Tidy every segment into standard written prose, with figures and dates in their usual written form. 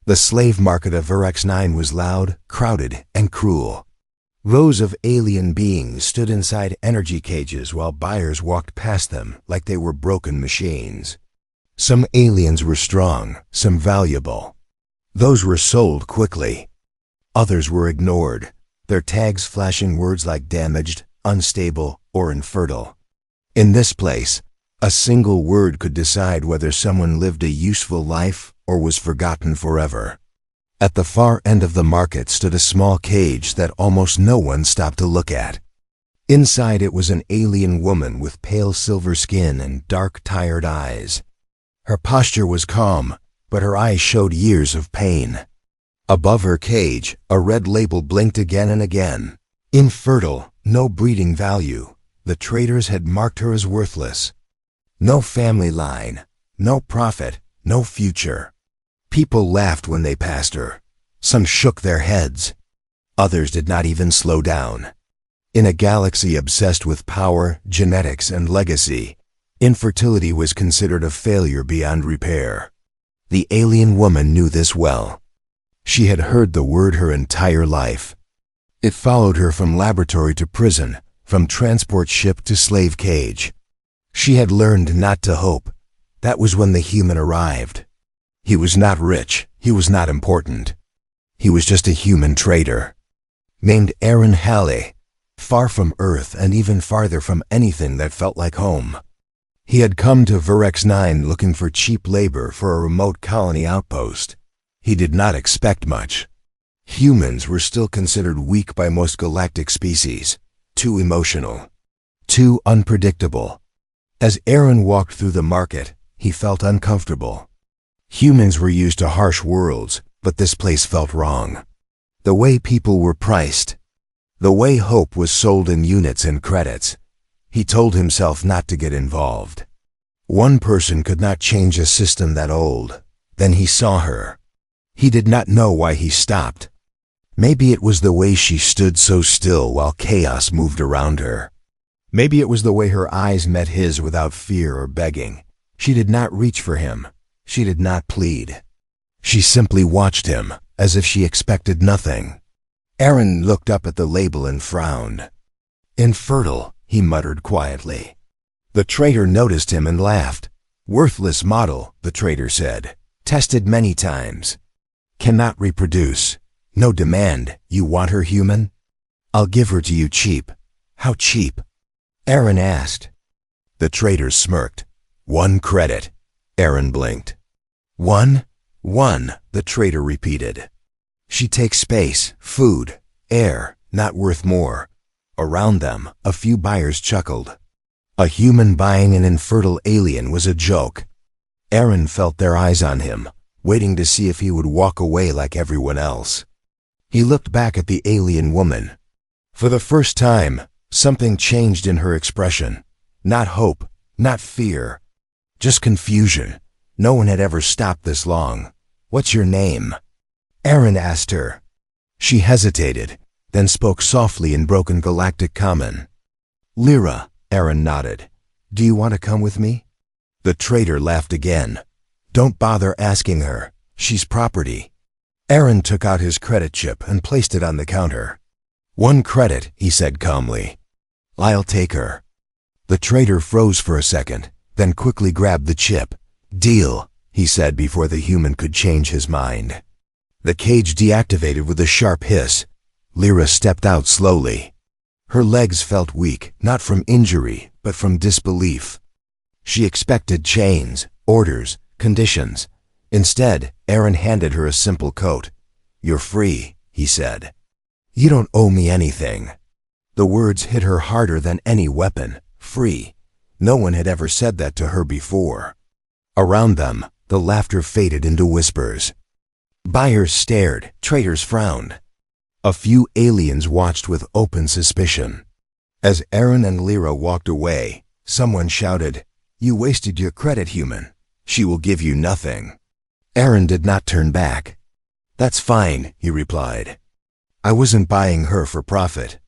The slave market of RX-9 was loud, crowded, and cruel. Rows of alien beings stood inside energy cages while buyers walked past them like they were broken machines. Some aliens were strong, some valuable. Those were sold quickly. Others were ignored, their tags flashing words like damaged, unstable, or infertile. In this place, a single word could decide whether someone lived a useful life or was forgotten forever. At the far end of the market stood a small cage that almost no one stopped to look at. Inside it was an alien woman with pale silver skin and dark, tired eyes. Her posture was calm, but her eyes showed years of pain. Above her cage, a red label blinked again and again. Infertile, no breeding value. The traders had marked her as worthless. No family line, no profit, no future. People laughed when they passed her. Some shook their heads. Others did not even slow down. In a galaxy obsessed with power, genetics, and legacy, infertility was considered a failure beyond repair. The alien woman knew this well. She had heard the word her entire life. It followed her from laboratory to prison, from transport ship to slave cage. She had learned not to hope. That was when the human arrived. He was not rich. He was not important. He was just a human trader. Named Aaron Halley, far from Earth and even farther from anything that felt like home. He had come to RX-9 looking for cheap labor for a remote colony outpost. He did not expect much. Humans were still considered weak by most galactic species, too emotional, too unpredictable. As Aaron walked through the market, he felt uncomfortable. Humans were used to harsh worlds, but this place felt wrong. The way people were priced, the way hope was sold in units and credits. He told himself not to get involved. One person could not change a system that old. Then he saw her. He did not know why he stopped. Maybe it was the way she stood so still while chaos moved around her. Maybe it was the way her eyes met his without fear or begging. She did not reach for him. She did not plead. She simply watched him, as if she expected nothing. Aaron looked up at the label and frowned. Infertile, he muttered quietly. The trader noticed him and laughed. Worthless model, the trader said. Tested many times. Cannot reproduce. No demand. You want her human? I'll give her to you cheap. How cheap? Aaron asked. The trader smirked. 1 credit. Aaron blinked. 1, the trader repeated. She takes space, food, air, not worth more. Around them, a few buyers chuckled. A human buying an infertile alien was a joke. Aaron felt their eyes on him, waiting to see if he would walk away like everyone else. He looked back at the alien woman. For the first time, something changed in her expression. Not hope, not fear, just confusion. No one had ever stopped this long. What's your name? Aaron asked her. She hesitated, then spoke softly in broken Galactic common. Lyra, Aaron nodded. Do you want to come with me? The trader laughed again. Don't bother asking her. She's property. Aaron took out his credit chip and placed it on the counter. 1 credit, he said calmly. I'll take her. The trader froze for a second, then quickly grabbed the chip. Deal, he said before the human could change his mind. The cage deactivated with a sharp hiss. Lyra stepped out slowly. Her legs felt weak, not from injury, but from disbelief. She expected chains, orders, conditions. Instead, Aaron handed her a simple coat. You're free, he said. You don't owe me anything. The words hit her harder than any weapon. Free. No one had ever said that to her before. Around them, the laughter faded into whispers. Buyers stared, traders frowned. A few aliens watched with open suspicion. As Aaron and Lyra walked away, someone shouted, You wasted your credit, human. She will give you nothing. Aaron did not turn back. That's fine, he replied. I wasn't buying her for profit.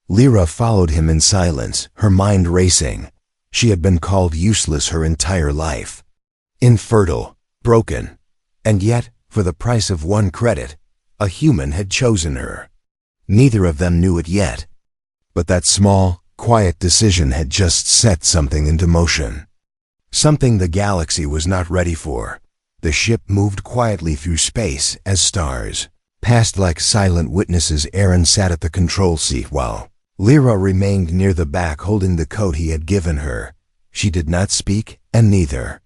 Lyra followed him in silence, her mind racing. She had been called useless her entire life. Infertile, broken. And yet, For the price of 1 credit, a human had chosen her. Neither of them knew it yet. But that small, quiet decision had just set something into motion. Something the galaxy was not ready for. The ship moved quietly through space as stars passed like silent witnesses. Aaron sat at the control seat while Lyra remained near the back holding the coat he had given her. She did not speak, and neither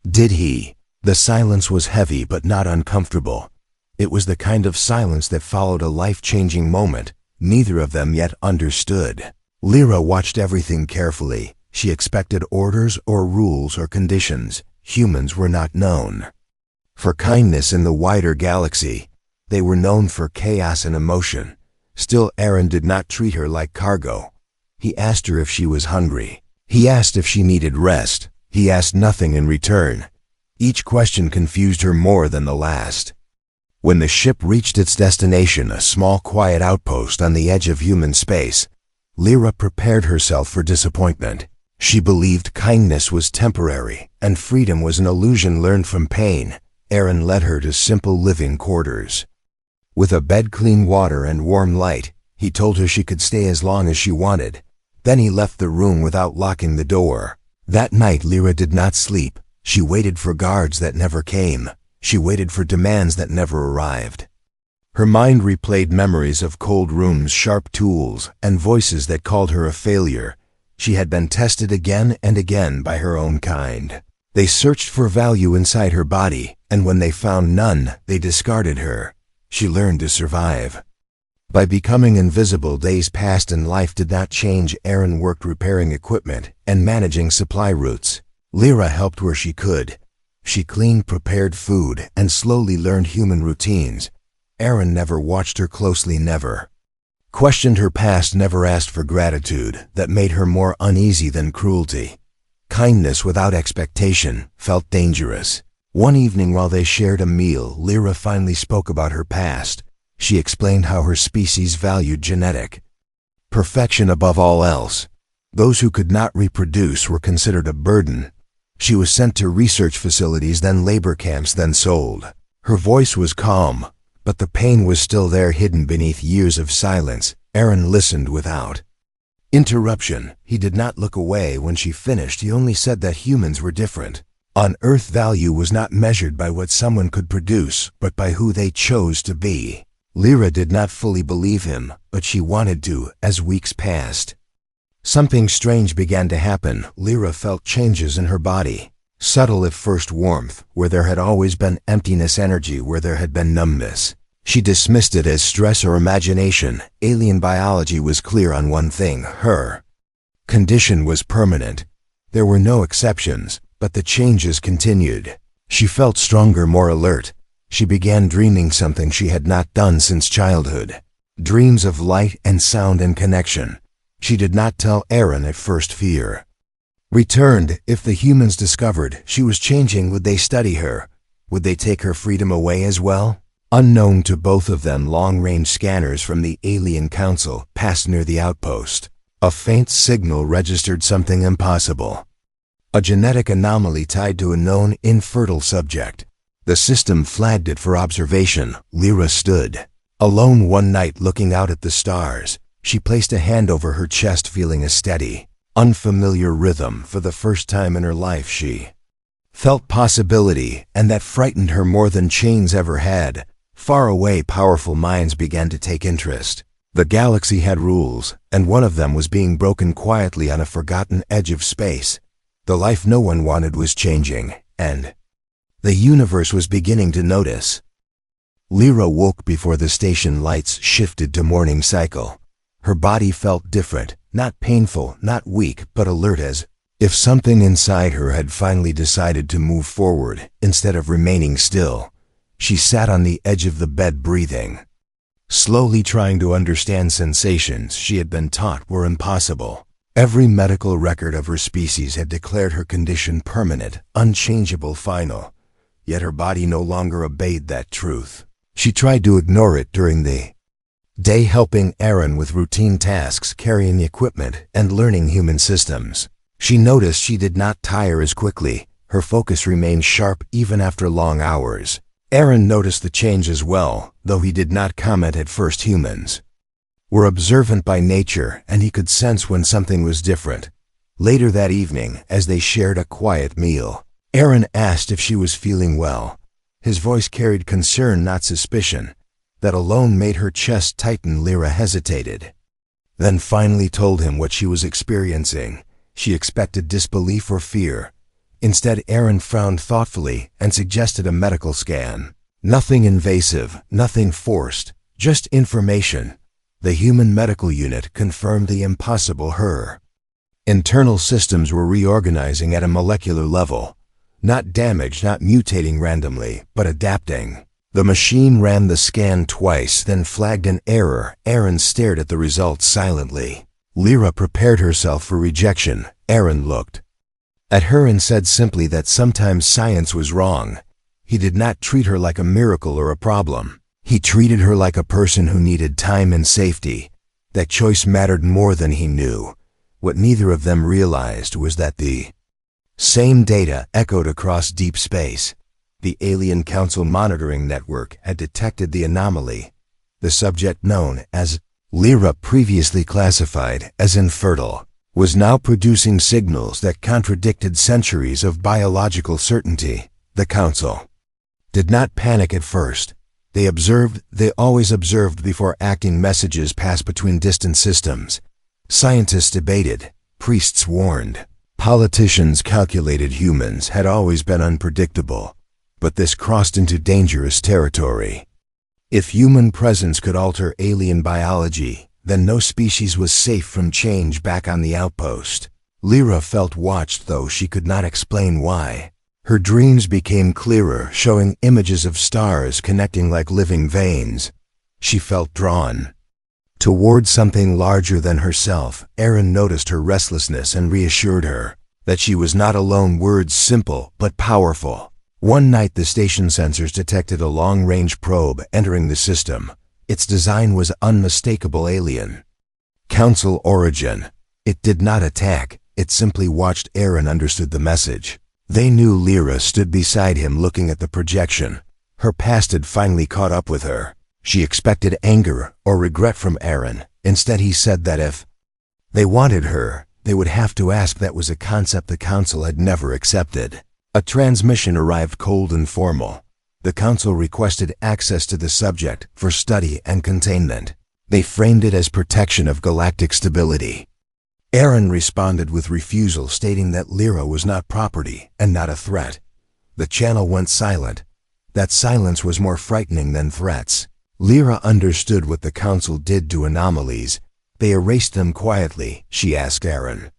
did he. The silence was heavy but not uncomfortable. It was the kind of silence that followed a life-changing moment. Neither of them yet understood. Lyra watched everything carefully. She expected orders or rules or conditions. Humans were not known for kindness in the wider galaxy. They were known for chaos and emotion. Still, Aaron did not treat her like cargo. He asked her if she was hungry. He asked if she needed rest. He asked nothing in return. Each question confused her more than the last. When the ship reached its destination, a small quiet outpost on the edge of human space, Lyra prepared herself for disappointment. She believed kindness was temporary and freedom was an illusion learned from pain. Aaron led her to simple living quarters. With a bed, clean water, and warm light, he told her she could stay as long as she wanted. Then he left the room without locking the door. That night Lyra did not sleep. She waited for guards that never came. She waited for demands that never arrived. Her mind replayed memories of cold rooms, sharp tools, and voices that called her a failure. She had been tested again and again by her own kind. They searched for value inside her body, and when they found none, they discarded her. She learned to survive. By becoming invisible, days passed and life did not change. Aaron worked repairing equipment and managing supply routes. Lyra helped where she could. She cleaned, prepared food, and slowly learned human routines. Aaron never watched her closely, never questioned her past, never asked for gratitude. That made her more uneasy than cruelty. Kindness without expectation felt dangerous. One evening while they shared a meal, Lyra finally spoke about her past. She explained how her species valued genetic perfection above all else. Those who could not reproduce were considered a burden. She was sent to research facilities, then labor camps, then sold. Her voice was calm, but the pain was still there, hidden beneath years of silence. Aaron listened without interruption. He did not look away when she finished. He only said that humans were different. On Earth, value was not measured by what someone could produce, but by who they chose to be. Lyra did not fully believe him, but she wanted to. As weeks passed, something strange began to happen. Lyra felt changes in her body. Subtle at first: warmth where there had always been emptiness, energy where there had been numbness. She dismissed it as stress or imagination. Alien biology was clear on one thing: her condition was permanent. There were no exceptions, but the changes continued. She felt stronger, more alert. She began dreaming, something she had not done since childhood. Dreams of light and sound and connection. She did not tell Aaron at first. Fear returned. If the humans discovered she was changing, would they study her? Would they take her freedom away as well? Unknown to both of them, long-range scanners from the Alien Council passed near the outpost. A faint signal registered something impossible. A genetic anomaly tied to a known infertile subject. The system flagged it for observation. Lyra stood alone one night, looking out at the stars. She placed a hand over her chest, feeling a steady, unfamiliar rhythm. For the first time in her life, she felt possibility, and that frightened her more than chains ever had. Far away, powerful minds began to take interest. The galaxy had rules, and one of them was being broken quietly on a forgotten edge of space. The life no one wanted was changing, and the universe was beginning to notice. Lyra woke before the station lights shifted to morning cycle. Her body felt different, not painful, not weak, but alert, as if something inside her had finally decided to move forward instead of remaining still. She sat on the edge of the bed, breathing slowly, trying to understand sensations she had been taught were impossible. Every medical record of her species had declared her condition permanent, unchangeable, final. Yet her body no longer obeyed that truth. She tried to ignore it during the day, helping Aaron with routine tasks, carrying equipment, and learning human systems. She noticed she did not tire as quickly. Her focus remained sharp even after long hours. Aaron noticed the change as well, though he did not comment at first. Humans were observant by nature, and he could sense when something was different. Later that evening, as they shared a quiet meal, Aaron asked if she was feeling well. His voice carried concern, not suspicion. That alone made her chest tighten. Lyra hesitated, then finally told him what she was experiencing. She expected disbelief or fear. Instead, Aaron frowned thoughtfully and suggested a medical scan. Nothing invasive, nothing forced, just information. The human medical unit confirmed the impossible. Her internal systems were reorganizing at a molecular level. Not damaged, not mutating randomly, but adapting. The machine ran the scan twice, then flagged an error. Aaron stared at the results silently. Lyra prepared herself for rejection. Aaron looked at her and said simply that sometimes science was wrong. He did not treat her like a miracle or a problem. He treated her like a person who needed time and safety. That choice mattered more than he knew. What neither of them realized was that the same data echoed across deep space. The Alien Council monitoring network had detected the anomaly. The subject, known as Lyra, previously classified as infertile, was now producing signals that contradicted centuries of biological certainty. The Council did not panic at first. They always observed before acting. Messages passed between distant systems. Scientists debated. Priests warned. Politicians calculated. Humans had always been unpredictable. But this crossed into dangerous territory. If human presence could alter alien biology, then no species was safe from change. Back on the outpost, Lyra felt watched, though she could not explain why. Her dreams became clearer, showing images of stars connecting like living veins. She felt drawn toward something larger than herself. Aaron noticed her restlessness and reassured her that she was not alone. Words simple but powerful. One night, the station sensors detected a long-range probe entering the system. Its design was unmistakable. Alien Council origin. It did not attack, it simply watched. Aaron understood the message. They knew. Lyra stood beside him, looking at the projection. Her past had finally caught up with her. She expected anger or regret from Aaron. Instead, he said that if they wanted her, they would have to ask. That was a concept the Council had never accepted. A transmission arrived, cold and formal. The Council requested access to the subject for study and containment. They framed it as protection of galactic stability. Aaron responded with refusal, stating that Lyra was not property and not a threat. The channel went silent. That silence was more frightening than threats. Lyra understood what the Council did to anomalies. They erased them quietly. She asked Aaron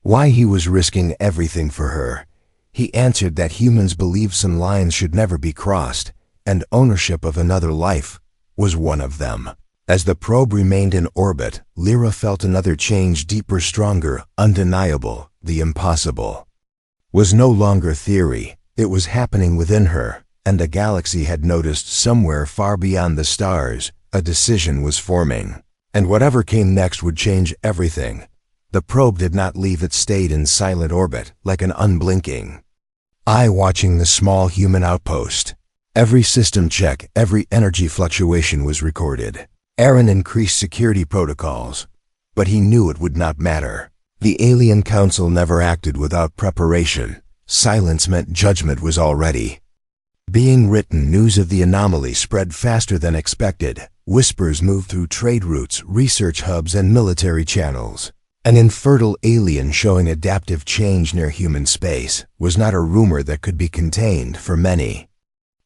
why he was risking everything for her. He answered that humans believed some lines should never be crossed, and ownership of another life was one of them. As the probe remained in orbit, Lyra felt another change, deeper, stronger, undeniable. The impossible was no longer theory. It was happening within her, and a galaxy had noticed. Somewhere far beyond the stars, a decision was forming. And whatever came next would change everything. The probe did not leave. It stayed in silent orbit, like an unblinking eye watching the small human outpost. Every system check, every energy fluctuation was recorded. Aaron increased security protocols, but he knew it would not matter. The Alien Council never acted without preparation. Silence meant judgment was already being written. News of the anomaly spread faster than expected. Whispers moved through trade routes, research hubs, and military channels. An infertile alien showing adaptive change near human space was not a rumor that could be contained. For many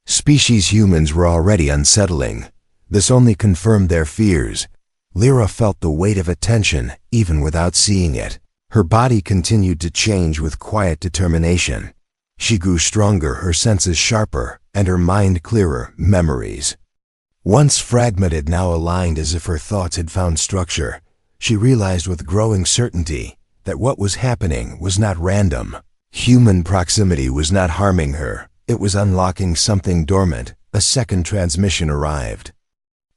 species, humans were already unsettling. This only confirmed their fears. Lyra felt the weight of attention, even without seeing it. Her body continued to change with quiet determination. She grew stronger, her senses sharper, and her mind clearer. Memories, once fragmented, now aligned as if her thoughts had found structure. She realized with growing certainty that what was happening was not random. Human proximity was not harming her. It was unlocking something dormant. A second transmission arrived.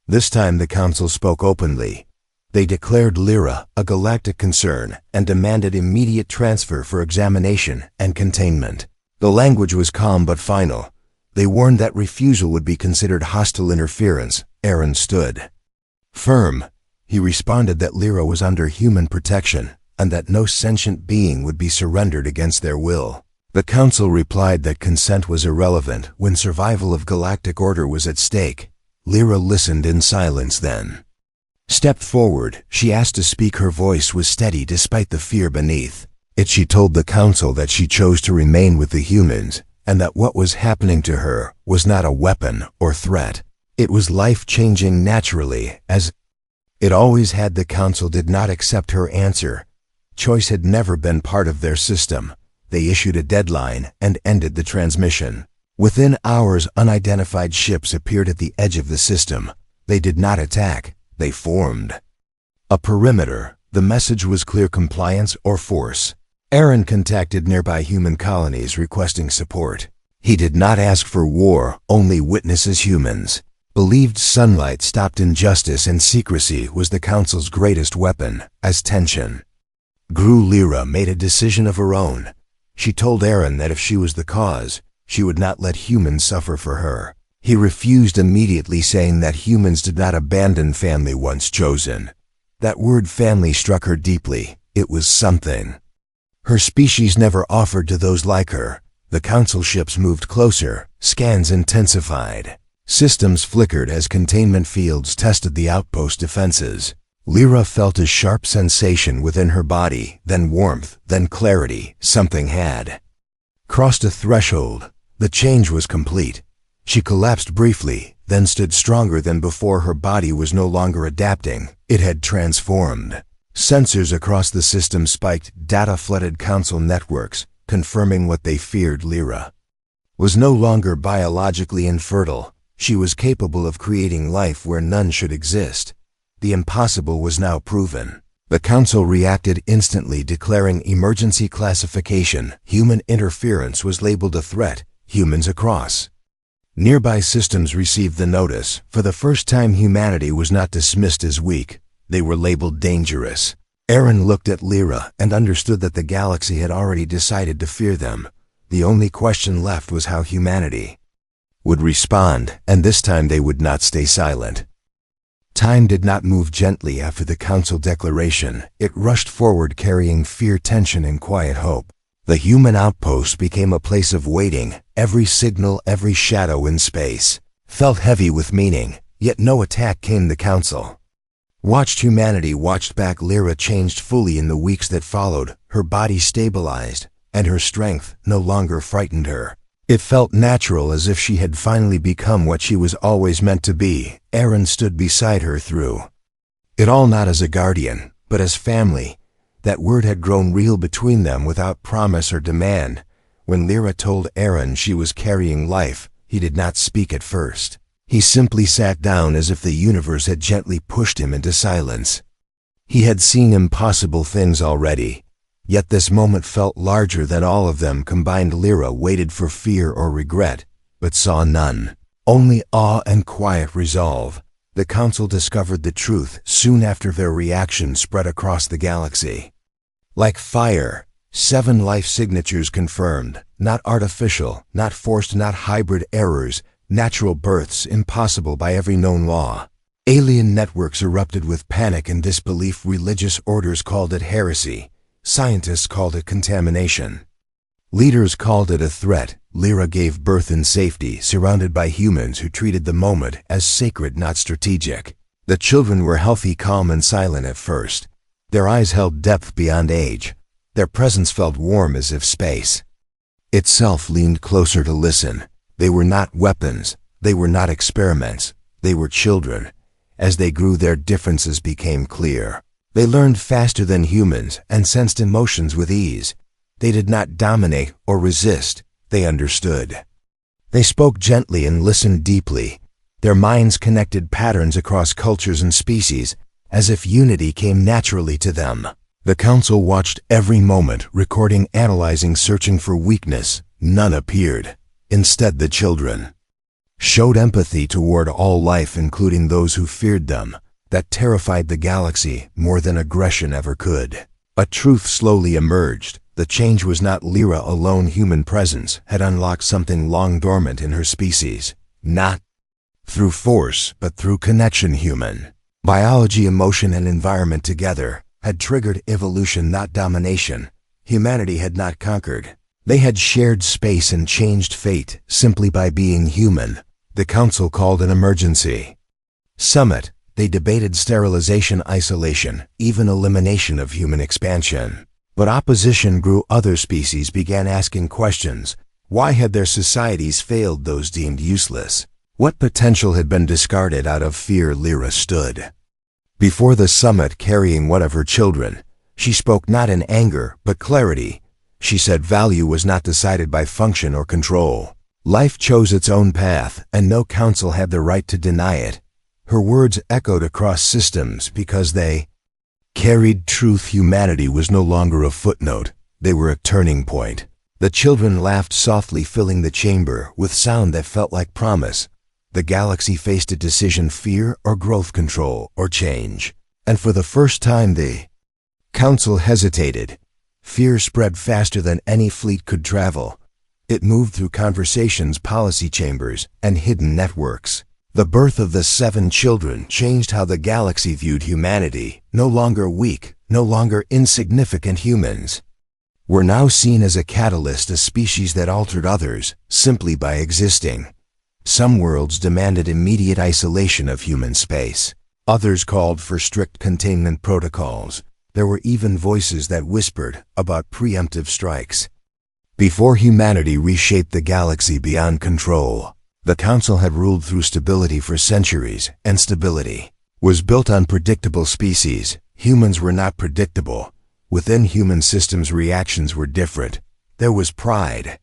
This time the Council spoke openly. They declared Lyra a galactic concern and demanded immediate transfer for examination and containment. The language was calm but final. They warned that refusal would be considered hostile interference. Aaron stood firm. He responded that Lyra was under human protection and that no sentient being would be surrendered against their will. The council replied that consent was irrelevant when survival of galactic order was at stake. Lyra listened in silence, then stepped forward. She asked to speak. Her voice was steady despite the fear beneath it. She told the council that she chose to remain with the humans and that what was happening to her was not a weapon or threat. It was life-changing naturally, as it always had. The council did not accept her answer. Choice had never been part of their system. They issued a deadline and ended the transmission. Within hours, unidentified ships appeared at the edge of the system. They did not attack. They formed a perimeter. The message was clear: compliance or force. Aaron contacted nearby human colonies requesting support. He did not ask for war, only witnesses. Humans believed sunlight stopped injustice, and secrecy was the council's greatest weapon. As tension grew, Lyra made a decision of her own. She told Aaron that if she was the cause, she would not let humans suffer for her. He refused immediately, saying that humans did not abandon family once chosen. That word family struck her deeply. It was something her species never offered to those like her. The council ships moved closer. Scans intensified. Systems flickered as containment fields tested the outpost defenses. Lyra felt a sharp sensation within her body, then warmth, then clarity. Something had crossed a threshold. The change was complete. She collapsed briefly, then stood stronger than before. Her body was no longer adapting. It had transformed. Sensors across the system spiked. Data flooded council networks, confirming what they feared. Lyra was no longer biologically infertile. She was capable of creating life where none should exist. The impossible was now proven. The council reacted instantly, declaring emergency classification. Human interference was labeled a threat. Humans across nearby systems received the notice. For the first time, humanity was not dismissed as weak. They were labeled dangerous. Aaron looked at Lyra and understood that the galaxy had already decided to fear them. The only question left was how humanity would respond, and this time they would not stay silent. Time did not move gently after the council declaration. It rushed forward, carrying fear, tension, and quiet hope. The human outpost became a place of waiting. Every signal, every shadow in space felt heavy with meaning, yet no attack came. The council watched humanity watched back. Lyra changed fully in the weeks that followed. Her body stabilized, and her strength no longer frightened her. It felt natural, as if she had finally become what she was always meant to be. Aaron stood beside her through it all, not as a guardian, but as family. That word had grown real between them without promise or demand. When Lyra told Aaron she was carrying life, he did not speak at first. He simply sat down, as if the universe had gently pushed him into silence. He had seen impossible things already, yet this moment felt larger than all of them combined. Lyra waited for fear or regret, but saw none. Only awe and quiet resolve. The council discovered the truth soon after. Their reaction spread across the galaxy like fire. 7 life signatures confirmed. Not artificial, not forced, not hybrid errors. Natural births, impossible by every known law. Alien networks erupted with panic and disbelief. Religious orders called it heresy. Scientists called it contamination. Leaders called it a threat. Lyra gave birth in safety, surrounded by humans who treated the moment as sacred, not strategic. The children were healthy, calm, and silent at first. Their eyes held depth beyond age. Their presence felt warm, as if space itself leaned closer to listen. They were not weapons. They were not experiments. They were children. As they grew, their differences became clear. They learned faster than humans and sensed emotions with ease. They did not dominate or resist. They understood. They spoke gently and listened deeply. Their minds connected patterns across cultures and species, as if unity came naturally to them. The council watched every moment, recording, analyzing, searching for weakness. None appeared. Instead, the children showed empathy toward all life, including those who feared them. That terrified the galaxy more than aggression ever could. A truth slowly emerged. The change was not Lyra alone. Human presence had unlocked something long dormant in her species. Not through force, but through connection. Human biology, emotion, and environment together had triggered evolution, not domination. Humanity had not conquered. They had shared space and changed fate simply by being human. The council called an emergency summit. They debated sterilization, isolation, even elimination of human expansion. But opposition grew. Other species began asking questions. Why had their societies failed those deemed useless? What potential had been discarded out of fear? Lyra stood before the summit carrying one of her children. She spoke not in anger, but clarity. She said value was not decided by function or control. Life chose its own path, and no council had the right to deny it. Her words echoed across systems because they carried truth. Humanity was no longer a footnote. They were a turning point. The children laughed softly, filling the chamber with sound that felt like promise. The galaxy faced a decision: fear or growth, control or change. And for the first time the council hesitated. Fear spread faster than any fleet could travel. It moved through conversations, policy chambers, and hidden networks. The birth of the 7 children changed how the galaxy viewed humanity. No longer weak, no longer insignificant, humans were now seen as a catalyst, a species that altered others simply by existing. Some worlds demanded immediate isolation of human space. Others called for strict containment protocols. There were even voices that whispered about preemptive strikes. Before humanity reshaped the galaxy beyond control, the council had ruled through stability for centuries, and stability was built on predictable species. Humans were not predictable. Within human systems, reactions were different. There was pride,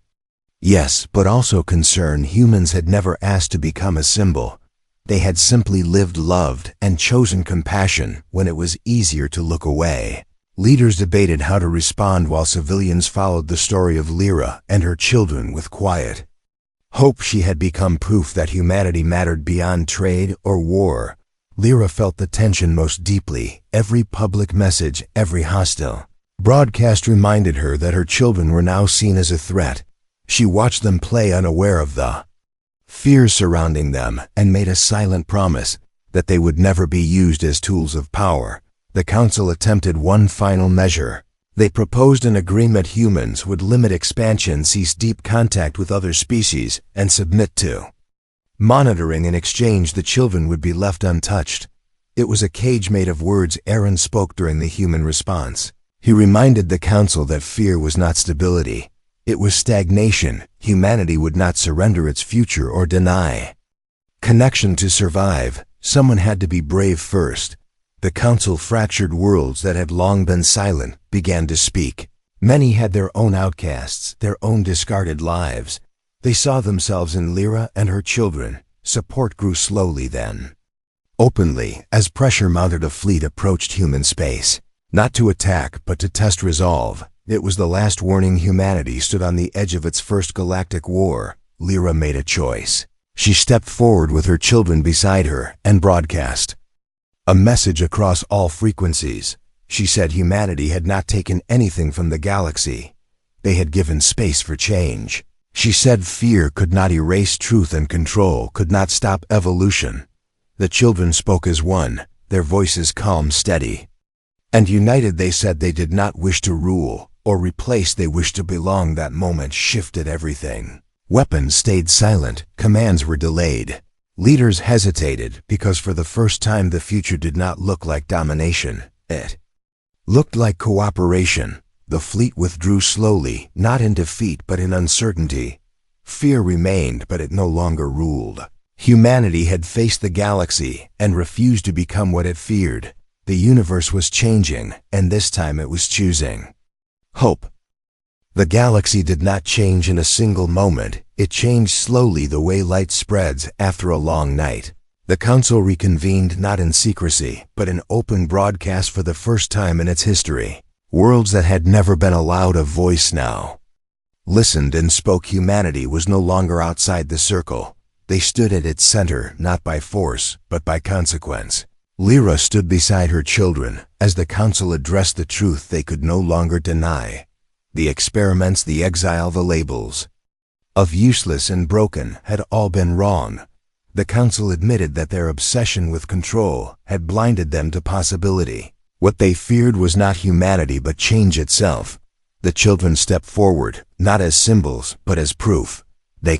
yes, but also concern. Humans had never asked to become a symbol. They had simply lived, loved, and chosen compassion when it was easier to look away. Leaders debated how to respond while civilians followed the story of Lyra and her children with quiet hope. She had become proof that humanity mattered beyond trade or war. Lyra felt the tension most deeply. Every public message, every hostile broadcast reminded her that her children were now seen as a threat. She watched them play, unaware of the fears surrounding them, and made a silent promise that they would never be used as tools of power. The council attempted one final measure. They proposed an agreement: humans would limit expansion, cease deep contact with other species, and submit to monitoring. In exchange, the children would be left untouched. It was a cage made of words. Aaron spoke during the human response. He reminded the council that fear was not stability. It was stagnation. Humanity would not surrender its future or deny connection to survive. Someone had to be brave first. The council, fractured worlds that had long been silent, began to speak. Many had their own outcasts, their own discarded lives. They saw themselves in Lyra and her children. Support grew slowly, then openly, as pressure mounted. A fleet approached human space, not to attack, but to test resolve. It was the last warning. Humanity stood on the edge of its first galactic war. Lyra made a choice. She stepped forward with her children beside her and broadcast a message across all frequencies. She said humanity had not taken anything from the galaxy. They had given space for change. She said fear could not erase truth, and control could not stop evolution. The children spoke as one, their voices calm, steady, and united. They said they did not wish to rule or replace, they wished to belong. That moment shifted everything. Weapons stayed silent, commands were delayed. Leaders hesitated because for the first time the future did not look like domination. It looked like cooperation. The fleet withdrew slowly, not in defeat but in uncertainty. Fear remained, but it no longer ruled. Humanity had faced the galaxy and refused to become what it feared. The universe was changing, and this time it was choosing hope. The galaxy did not change in a single moment. It changed slowly, the way light spreads after a long night. The council reconvened, not in secrecy, but in open broadcast. For the first time in its history, worlds that had never been allowed a voice now listened and spoke. Humanity was no longer outside the circle. They stood at its center, not by force, but by consequence. Lyra stood beside her children as the council addressed the truth they could no longer deny. The experiments, the exile, the labels of useless and broken had all been wrong. The council admitted that their obsession with control had blinded them to possibility. What they feared was not humanity but change itself. The children stepped forward, not as symbols, but as proof. They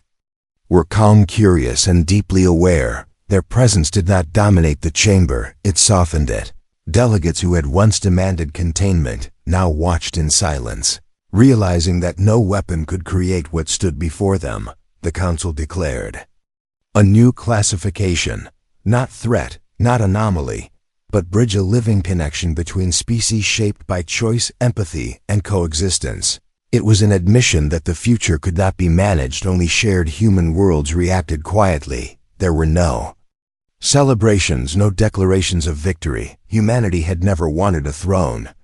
were calm, curious, and deeply aware. Their presence did not dominate the chamber, it softened it. Delegates who had once demanded containment now watched in silence. Realizing that no weapon could create what stood before them, the council declared a new classification, not threat, not anomaly, but bridge, a living connection between species shaped by choice, empathy, and coexistence. It was an admission that the future could not be managed, only shared. Human worlds reacted quietly. There were no celebrations, no declarations of victory. Humanity had never wanted a throne.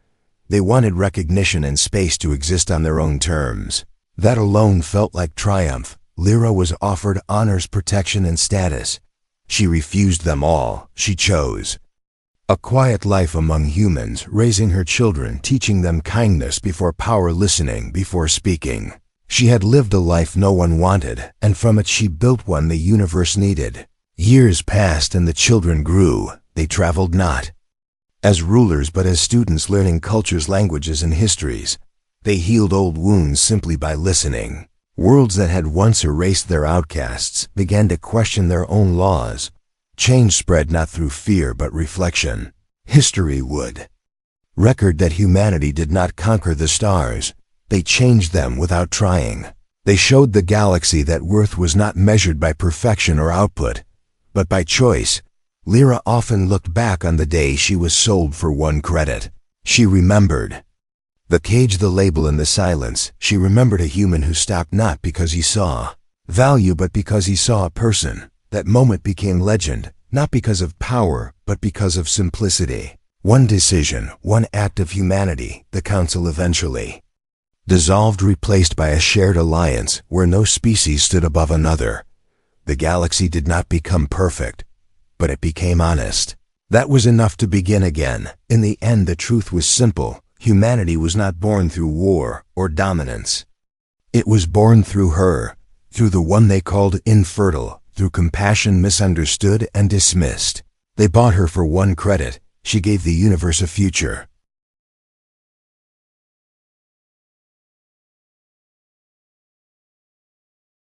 They wanted recognition and space to exist on their own terms. That alone felt like triumph. Lyra was offered honors, protection, and status. She refused them all. She chose a quiet life among humans, raising her children, teaching them kindness before power, listening before speaking. She had lived a life no one wanted, and from it she built one the universe needed. Years passed and the children grew. They traveled not as rulers but as students, learning cultures, languages, and histories. They healed old wounds simply by listening. Worlds that had once erased their outcasts began to question their own laws. Change spread not through fear but reflection. History would record that humanity did not conquer the stars. They changed them without trying. They showed the galaxy that worth was not measured by perfection or output, but by choice. Lyra often looked back on the day she was sold for one credit. She remembered the cage, the label, and the silence. She remembered a human who stopped not because he saw value but because he saw a person. That moment became legend, not because of power but because of simplicity. One decision, one act of humanity. The council eventually dissolved, replaced by a shared alliance where no species stood above another. The galaxy did not become perfect, but it became honest. That was enough to begin again. In the end, the truth was simple. Humanity was not born through war or dominance. It was born through her, through the one they called infertile, through compassion misunderstood and dismissed. They bought her for one credit. She gave the universe a future.